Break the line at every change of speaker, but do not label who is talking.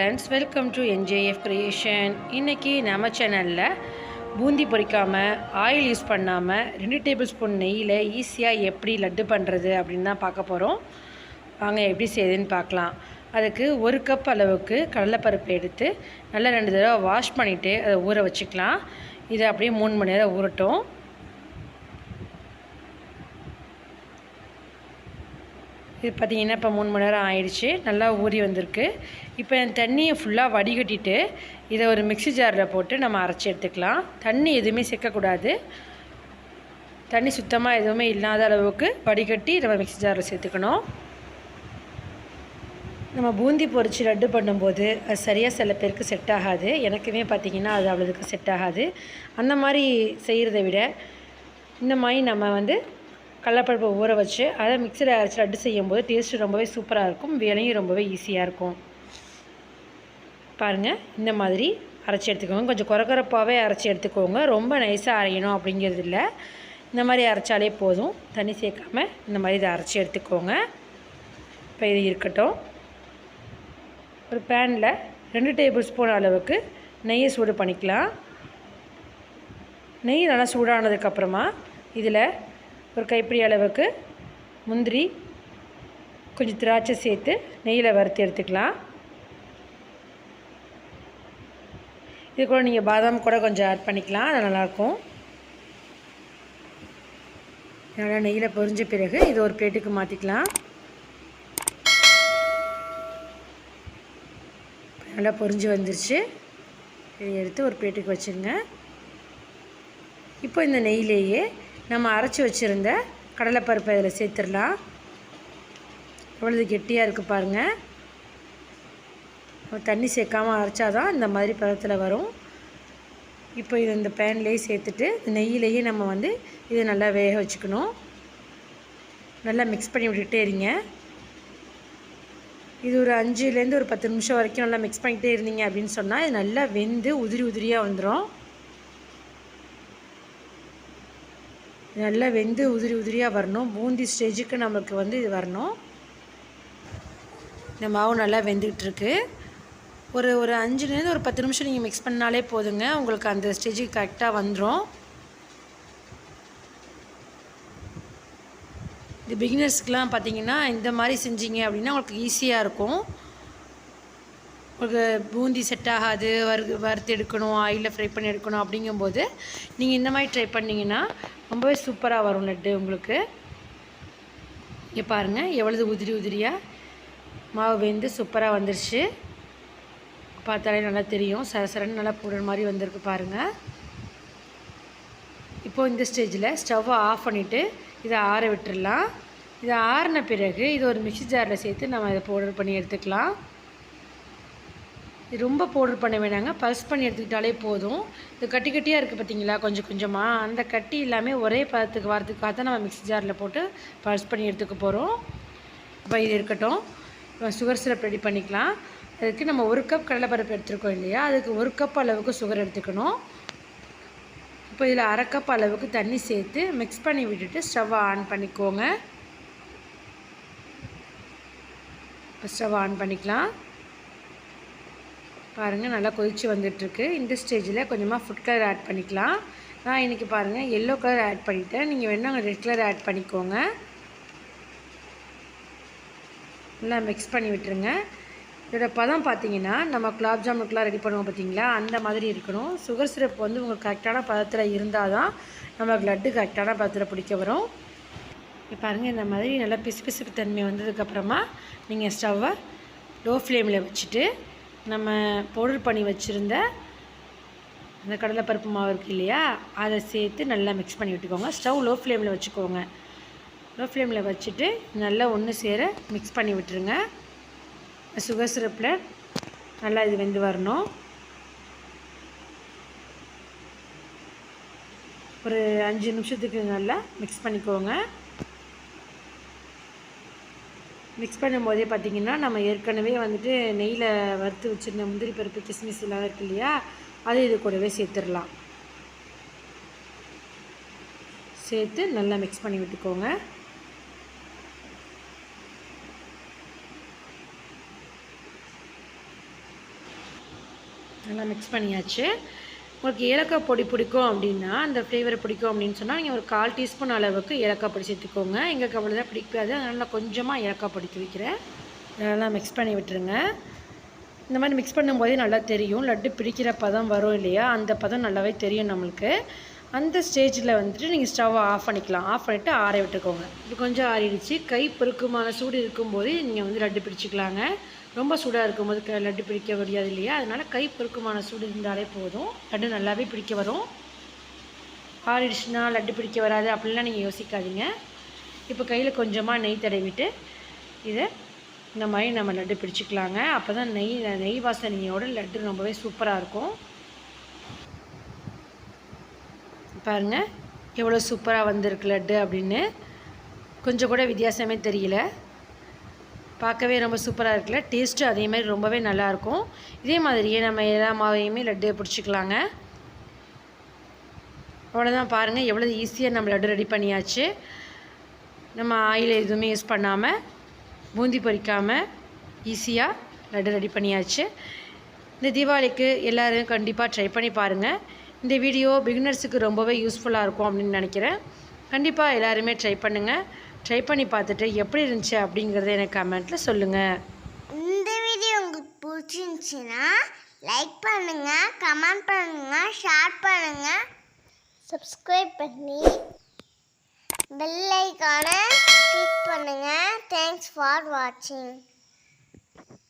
friends, welcome to NJF Creation. இன்னைக்கு நம்ம சேனல்ல பூந்தி பொரிக்காம ஆயில் யூஸ் பண்ணாம 2 டேபிள் ஸ்பூன் நெய்யில ஈஸியா எப்படி லட்டு பண்றது அப்படினு தான் பார்க்க போறோம். வாங்க எப்படி செய்யறதுன்னு பார்க்கலாம். அதுக்கு 1 கப் அளவுக்கு கடலைப்பருப்பு எடுத்து நல்லா 2 தடவை வாஷ் பண்ணிட்டு அதை ஊற வச்சுக்கலாம். இது அப்படியே 3 மணி நேரம் ஊறட்டும். இது பார்த்தீங்கன்னா இப்போ 3 மணி நேரம் ஆயிடுச்சு. நல்லா ஊறி வந்திருக்கு. இப்போ இந்த தண்ணியை ஃபுல்லாக வடிகட்டிட்டு இதை ஒரு மிக்ஸி ஜாரில் போட்டு நம்ம அரைச்சி எடுத்துக்கலாம். தண்ணி எதுவுமே சேர்க்கக்கூடாது. தண்ணி சுத்தமாக எதுவுமே இல்லாத அளவுக்கு வடிகட்டி நம்ம மிக்ஸி ஜாரில் சேர்த்துக்கணும். நம்ம பூந்தி பொரிச்சு லட்டு பண்ணும்போது அது சரியாக சில பேருக்கு செட் ஆகாது. எனக்குமே பார்த்திங்கன்னா அது அவ்வளோதுக்கு செட் ஆகாது. அந்த மாதிரி செய்கிறத விட இந்த மாதிரி நம்ம கடலைப்பருப்பை ஊற வச்சு அதை மிக்ஸியில் அரைச்சி லட்டு செய்யும்போது டேஸ்ட்டு ரொம்பவே சூப்பராக இருக்கும். வேலையும் ரொம்பவே ஈஸியாக இருக்கும். பாருங்கள், இந்த மாதிரி அரைச்சி எடுத்துக்கோங்க. கொஞ்சம் கொரகொரப்பாகவே அரைச்சி எடுத்துக்கோங்க. ரொம்ப நைஸாக அரையணும் அப்படிங்கிறது இல்லை. இந்த மாதிரி அரைச்சாலே போதும். தண்ணி சேர்க்காம இந்த மாதிரி இதை அரைச்சி எடுத்துக்கோங்க. இப்போ இது இருக்கட்டும். ஒரு பேனில் 2 டேபிள் ஸ்பூன் அளவுக்கு நெய்யை சூடு பண்ணிக்கலாம். நெய் நல்லா சூடானதுக்கப்புறமா இதில் ஒரு கைப்பிடி அளவுக்கு முந்திரி, கொஞ்சம் திராட்சை சேர்த்து நெய்யில் வறுத்து எடுத்துக்கலாம். இது கூட நீங்கள் பாதாம் கூட கொஞ்சம் ஆட் பண்ணிக்கலாம். அது நல்லாயிருக்கும். நல்லா நெய்யில் பொரிஞ்ச பிறகு இது ஒரு பிளேட்டுக்கு மாற்றிக்கலாம். நல்லா பொரிஞ்சு வந்துருச்சு. இதை எடுத்து ஒரு பிளேட்டுக்கு வச்சுருங்க. இப்போ இந்த நெய்யிலேயே நம்ம அரைச்சி வச்சுருந்த கடலைப்பருப்பை இதில் சேர்த்துடலாம். எவ்வளவு கெட்டியாக இருக்குது பாருங்கள். தண்ணி சேர்க்காமல் அரைச்சாதான் இந்த மாதிரி பதத்தில் வரும். இப்போ இது இந்த பேன்லேயே சேர்த்துட்டு நெய்யிலேயே நம்ம இதை நல்லா வேக வச்சுக்கணும். நல்லா மிக்ஸ் பண்ணி விட்டுகிட்டே இருங்க. இது ஒரு 5லேருந்து ஒரு 10 நிமிஷம் வரைக்கும் நல்லா மிக்ஸ் பண்ணிகிட்டே இருந்தீங்க அப்படின்னு சொன்னால் இது நல்லா வெந்து உதிரி உதிரியாக வந்துடும். நல்லா வெந்து உதிரி உதிரியாக வரணும். பூந்தி ஸ்டேஜுக்கு நம்மளுக்கு இது வரணும். இந்த மாவு நல்லா வெந்துக்கிட்டுருக்கு. ஒரு 5லேருந்து ஒரு 10 நிமிஷம் நீங்கள் மிக்ஸ் பண்ணாலே போதுங்க. உங்களுக்கு அந்த ஸ்டேஜுக்கு கரெக்டாக வந்துடும். இது பிகினர்ஸ்க்கெலாம் பார்த்தீங்கன்னா இந்த மாதிரி செஞ்சீங்க அப்படின்னா உங்களுக்கு ஈஸியாக இருக்கும். உங்களுக்கு பூந்தி செட் ஆகாது, வறுத்து எடுக்கணும், ஆயிலில் ஃப்ரை பண்ணி எடுக்கணும் அப்படிங்கும்போது நீங்கள் இந்த மாதிரி ட்ரை பண்ணிங்கன்னா ரொம்பவே சூப்பராக வரும் லட்டு உங்களுக்கு. இங்கே பாருங்கள் எவ்வளவு உதிரி உதிரியாக மாவு வெந்து சூப்பராக வந்துருச்சு. பார்த்தாலே நல்லா தெரியும். சரசரன்னு நல்லா போடுற மாதிரி வந்திருக்கு பாருங்கள். இப்போது இந்த ஸ்டேஜில் ஸ்டவ்வை ஆஃப் பண்ணிவிட்டு இதை ஆற விட்டுடலாம். இதை ஆறின பிறகு இது ஒரு மிக்ஸி ஜாரில் சேர்த்து நம்ம இதை பவுடர் பண்ணி எடுத்துக்கலாம். இது ரொம்ப பவுடர் பண்ண வேணாங்க. பல்ஸ் பண்ணி எடுத்துக்கிட்டாலே போதும். இது கட்டி கட்டியாக இருக்குது பார்த்தீங்களா, கொஞ்சம் கொஞ்சமாக அந்த கட்டி எல்லாமே ஒரே பதத்துக்கு வரதுக்காக தான் நம்ம மிக்ஸி ஜாரில் போட்டு பல்ஸ் பண்ணி எடுத்துக்க போகிறோம். இப்போ இது இருக்கட்டும். இப்போ சுகர் சிரப் ரெடி பண்ணிக்கலாம். அதுக்கு நம்ம 1 கப் கடலைப்பருப்பு எடுத்துருக்கோம் இல்லையா, அதுக்கு 1 கப் அளவுக்கு சுகர் எடுத்துக்கணும். இப்போ இதில் 1/2 கப் அளவுக்கு தண்ணி சேர்த்து மிக்ஸ் பண்ணி விட்டுட்டு ஸ்டவ்வை ஆன் பண்ணிக்கோங்க. இப்போ ஸ்டவ் ஆன் பண்ணிக்கலாம். பாருங்கள் நல்லா கொதித்து வந்துட்டுருக்கு. இந்த ஸ்டேஜில் கொஞ்சமாக ஃபுட் கலர் ஆட் பண்ணிக்கலாம். நான் இன்றைக்கி பாருங்கள் எல்லோ கலர் ஆட் பண்ணிவிட்டேன். நீங்கள் வேணால் ரெட் கலர் ஆட் பண்ணிக்கோங்க. நல்லா மிக்ஸ் பண்ணி விட்டுருங்க. இதோட பதம் பார்த்தீங்கன்னா நம்ம குலாப் ஜாமுனுக்குலாம் ரெடி பண்ணுவோம் பார்த்தீங்களா, அந்த மாதிரி இருக்கணும். சுகர் சிரப் உங்களுக்கு கரெக்டான பதத்தில் இருந்தால் தான் நமக்கு லட்டு கரெக்டான பதத்தில் பிடிக்க வரும். இப்போ பாருங்கள் இந்த மாதிரி நல்லா பிசு பிசுப்பு தன்மை வந்ததுக்கப்புறமா நீங்கள் ஸ்டவ்வை லோ ஃப்ளேமில் வச்சுட்டு நம்ம பவுடர் பண்ணி வச்சுருந்த அந்த கடலைப்பருப்பு மாவு இருக்குது இல்லையா, அதை சேர்த்து நல்லா மிக்ஸ் பண்ணி விட்டுக்கோங்க. ஸ்டவ் லோ ஃப்ளேமில் வச்சுக்கோங்க. லோ ஃப்ளேமில் வச்சுட்டு நல்லா ஒன்று சேர மிக்ஸ் பண்ணி விட்டுருங்க. சுகர் சிரப்பில் நல்லா இது வெந்து வரணும். ஒரு 5 நிமிஷத்துக்கு நல்லா மிக்ஸ் பண்ணிக்கோங்க. மிக்ஸ் பண்ணும்போதே பார்த்திங்கன்னா நம்ம ஏற்கனவே நெய்யில் வறுத்து வச்சுருந்த முந்திரி பருப்பு, கிஸ்மிஸ் எல்லாம் இருக்குது இல்லையா, அது இது கூடவே சேர்த்துடலாம். சேர்த்து நல்லா மிக்ஸ் பண்ணி விட்டுக்கோங்க. நல்லா மிக்ஸ் பண்ணியாச்சு. உங்களுக்கு ஏலக்காய் பொடி பிடிக்கும் அப்படின்னா, அந்த ஃப்ளேவர் பிடிக்கும் அப்படின்னு சொன்னால் நீங்கள் ஒரு 1/4 டீஸ்பூன் அளவுக்கு ஏலக்காய் பொடி சேர்த்துக்கோங்க. எங்களுக்கு அவ்வளோதான் பிடிக்காது, அதனால் நான் கொஞ்சமாக ஏலக்காய் பொடி தூவிக்கிறேன். நல்லா மிக்ஸ் பண்ணி விட்டுருங்க. இந்த மாதிரி மிக்ஸ் பண்ணும்போதே நல்லா தெரியும், லட்டு பிடிக்கிற பதம் வரும் இல்லையா, அந்த பதம் நல்லாவே தெரியும் நம்மளுக்கு. அந்த ஸ்டேஜில் வந்துட்டு நீங்கள் ஸ்டவ்வை ஆஃப் பண்ணிக்கலாம். ஆஃப் பண்ணிவிட்டு ஆற விட்டுக்கோங்க. இப்போ கொஞ்சம் ஆறிடுச்சு. கை பொறுக்குமான சூடு இருக்கும்போது நீங்கள் வந்து லட்டு பிடிச்சிக்கலாங்க. ரொம்ப சூடாக இருக்கும்போது லட்டு பிடிக்க முடியாது இல்லையா, அதனால் கை பொறுக்குமான சூடு இருந்தாலே போதும், லட்டு நல்லாவே பிடிக்க வரும். ஆறிடுச்சுன்னா லட்டு பிடிக்க வராது அப்படின்லாம் நீங்கள் யோசிக்காதீங்க. இப்போ கையில் கொஞ்சமாக நெய் தடவிட்டு இதை இந்த மாதிரி நம்ம லட்டு பிடிச்சிக்கலாங்க. அப்போ தான் நெய் வாசனையோட லட்டு ரொம்பவே சூப்பராக இருக்கும். பாருங்கள் எவ்வளோ சூப்பராக வந்திருக்கு லட்டு அப்படின்னு. கொஞ்சம் கூட வித்தியாசமே தெரியல, பார்க்கவே ரொம்ப சூப்பராக இருக்குல்ல. டேஸ்ட்டு அதே மாதிரி ரொம்பவே நல்லாயிருக்கும். இதே மாதிரியே நம்ம எல்லா மாவையுமே லட்டு பிடிச்சிக்கலாங்க. அவ்வளோதான், பாருங்கள் எவ்வளோ ஈஸியாக நம்ம லட்டு ரெடி பண்ணியாச்சு. நம்ம ஆயில் எதுவுமே யூஸ் பண்ணாமல், பூந்தி பொரிக்காமல் ஈஸியாக லட்டு ரெடி பண்ணியாச்சு. இந்த தீபாவளிக்கு எல்லோரும் கண்டிப்பாக ட்ரை பண்ணி பாருங்கள். இந்த வீடியோ பிகினர்ஸுக்கு ரொம்பவே யூஸ்ஃபுல்லாக இருக்கும் அப்படின்னு நினைக்கிறேன். கண்டிப்பாக எல்லாருமே ட்ரை பண்ணுங்கள். ட்ரை பண்ணி பார்த்துட்டு எப்படி இருந்துச்சு அப்படிங்கிறத எனக்கு கமெண்ட்டில் சொல்லுங்கள்.
இந்த வீடியோ உங்களுக்கு பிடிச்சிருந்துச்சின்னா லைக் பண்ணுங்கள், கமெண்ட் பண்ணுங்கள், ஷேர் பண்ணுங்கள், சப்ஸ்கிரைப் பண்ணி பெல் ஐகானை கிளிக் பண்ணுங்கள். தேங்க்ஸ் ஃபார் வாட்சிங்.